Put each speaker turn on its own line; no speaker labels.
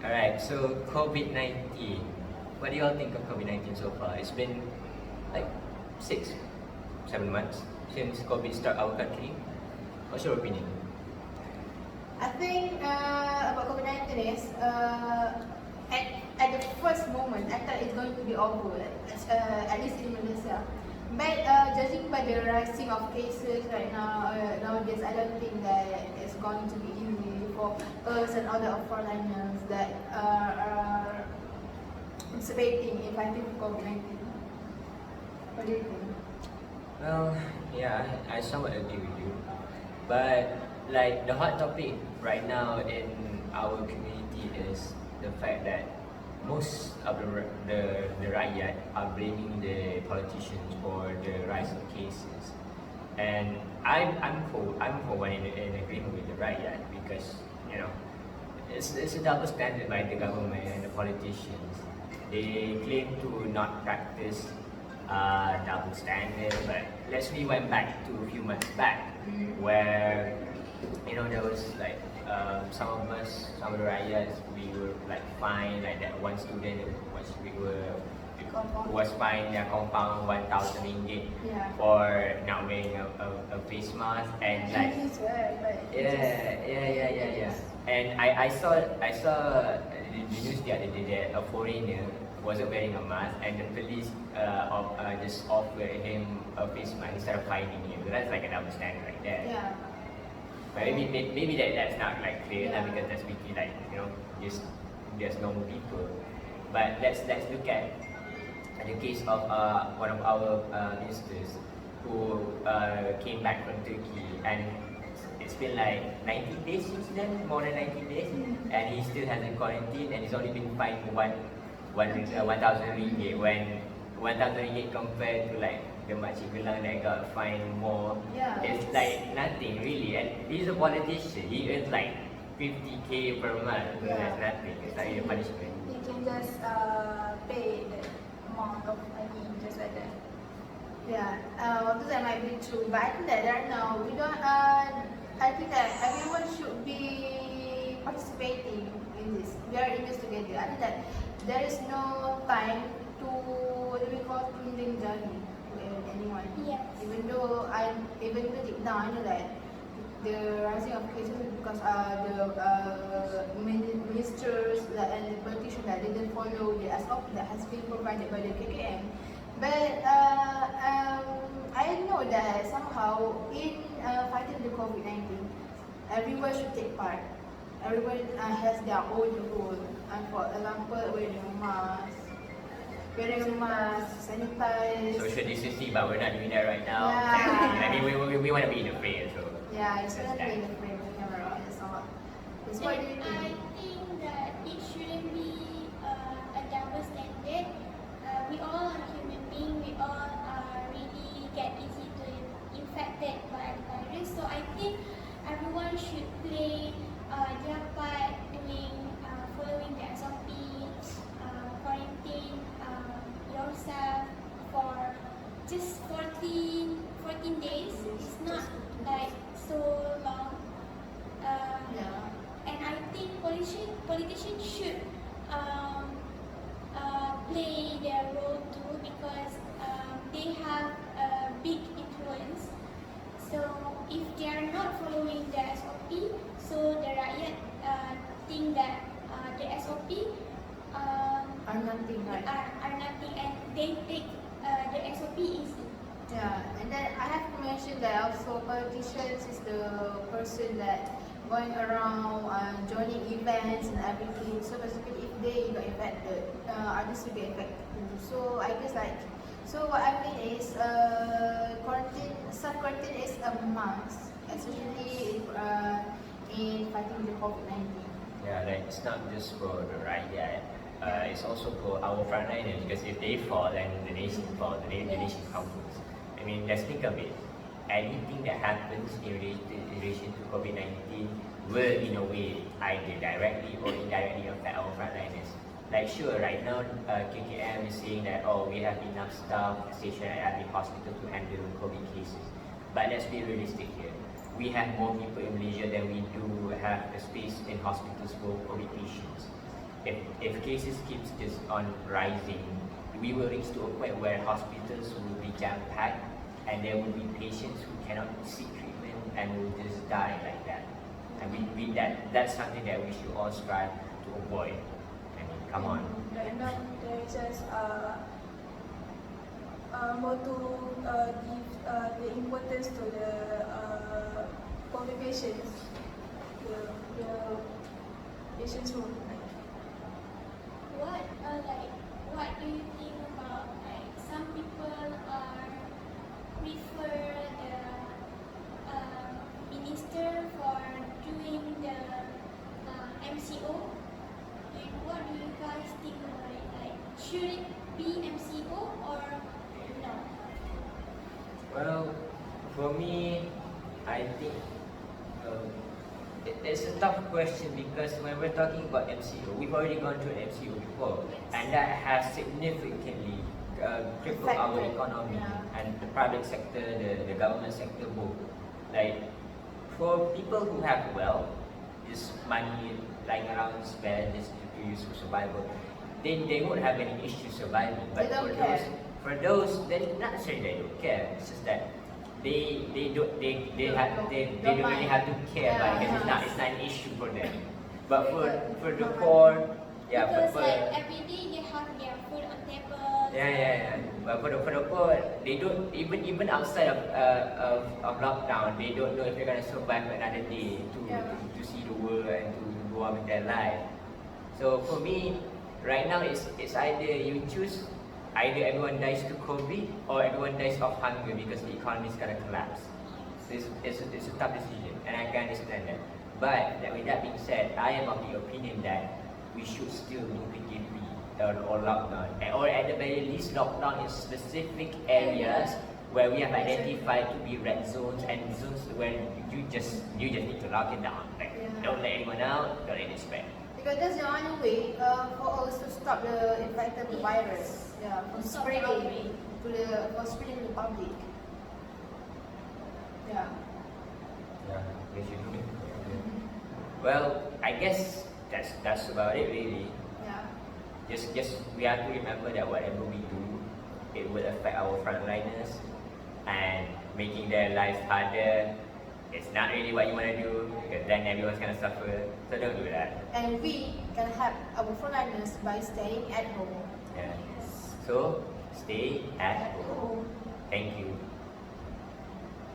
Alright, so COVID-19. What do you all think of COVID-19 so far? It's been like 6, 7 months since COVID struck our country. What's your opinion?
I think about COVID-19 is at the first moment I thought it's going to be over, at least in Malaysia. But judging by the rising of cases right now nowadays, I don't think that it's going to be easy for us and other foreigners that are participating in fighting COVID-19. What do you think?
Well, yeah, I somewhat agree with you. But like the hot topic right now in our community is the fact that most of the rakyat are blaming the politicians for the rise of cases, and I'm for one in agreement with the rakyat, because you know it's a double standard by the government and the politicians. They claim to not practice double standard, but let's rewind back to a few months back, where there was like some of the riots, we were like fined, like that one student was fined their compound 1,000 ringgit for not wearing a face mask, and like yeah. And I saw the news the other day that a foreigner wasn't wearing a mask, and the police just offered him a face mask instead of fining him. So that's like a double standard right there.
Yeah.
But maybe that's not like clear now, because that's really like just normal people. But let's look at the case of one of our ministers who came back from Turkey, and it's been like 90 days since then, more than 90 days, and he still hasn't quarantined, and he's only been fined 1,000 ringgit, when 1,000 ringgit compared to like the makcik gelang that got fined more. It's like nothing really, and he's a politician. He earns like 50k per month. So that's nothing. It's like a punishment.
You can just pay the amount of money just like that.
Yeah, that might be true, but I think that right now we don't. I think that everyone should be participating in this. We are in this together. I think that there is no time to cleaning journey to anyone.
Yes.
Even though deep down I know that the rising of cases is because the ministers and the politicians that didn't follow the SOP that has been provided by the KKM. But I know that somehow in fighting the COVID-19, everyone should take part. Everyone has their own role. And for example, wearing a mask, sanitize.
Social distancing, but we're not doing that right now.
Yeah.
I mean, we want to be in the frame, so.
Yeah, it's gonna be in the frame of the camera and so on. That's why do you
I
think?
think that it shouldn't be a double standard. We all are human beings. We all really get easy to infected by the virus. So I think everyone should play their part doing following the SOP, quarantine yourself for just 14 days. It's not like so long. And I think politicians should play their role too, because they have a big influence. So if they are not following the SOP, so the rakyat think that the SOP
Are nothing, right?
are nothing, and they take the SOP easy.
Yeah, and then I have to mention that also politicians is the person that going around joining events and everything. So basically, if they got infected, others will be infected too. So I guess so what I mean is self-quarantine is a must, especially in fighting the COVID-19.
Yeah, like it's not just for the rakyat. It's also for our frontliners, because if they fall, then the nation falls, the nation crumbles. I mean, let's think of it. Anything that happens in relation to COVID-19 will, in a way, either directly or indirectly affect our frontliners. Like, sure, right now, KKM is saying that, we have enough staff stationed at the hospital to handle COVID cases. But let's be realistic here. We have more people in Malaysia than we do have a space in hospitals for COVID patients. if cases keeps just on rising, we will reach to a point where hospitals will be jam-packed and there will be patients who cannot seek treatment and will just die like that. And that's something that we should all strive to avoid. I mean, come on.
Right now, there is just more to give the importance to the COVID patients, the patients who
What do you think about like some people are prefer the minister for doing the MCO? And what do you guys think about it? Like, should it be MCO or no?
Well, for me, I think it's a tough question because when we're talking about MCO, we've already gone through an MCO before, and that has significantly crippled our economy and the private sector, the government sector both. Like, for people who have wealth, just money lying around spare just to use for survival, they won't have any issue surviving. But for those, they not necessarily they don't care. It's just that they don't really have to care about it because it's not an issue for them. But for the poor,
Because like every day they have their food on table.
Yeah. But for the poor, they don't even outside of lockdown, they don't know if they're gonna survive another day to see the world and to go on with their life. So for me, right now it's either you choose. Either everyone dies to COVID or everyone dies of hunger because the economy is going to collapse. So it's a tough decision and I can understand that. But with that being said, I am of the opinion that we should still do PKP or lockdown. Or at the very least lockdown in specific areas where we have identified to be red zones and zones where you just need to lock it down. Like, don't let anyone out, don't let it spread.
Because that's the only way for us to stop the infected virus, from spreading to the public. Yeah.
Yeah, we should do it. Well, I guess that's about it really.
Yeah.
Just we have to remember that whatever we do, it will affect our frontliners and making their lives harder. It's not really what you want to do because then everyone's gonna suffer. So don't do that.
And we can help our frontliners by staying at home.
Yeah. So stay at home. Thank you.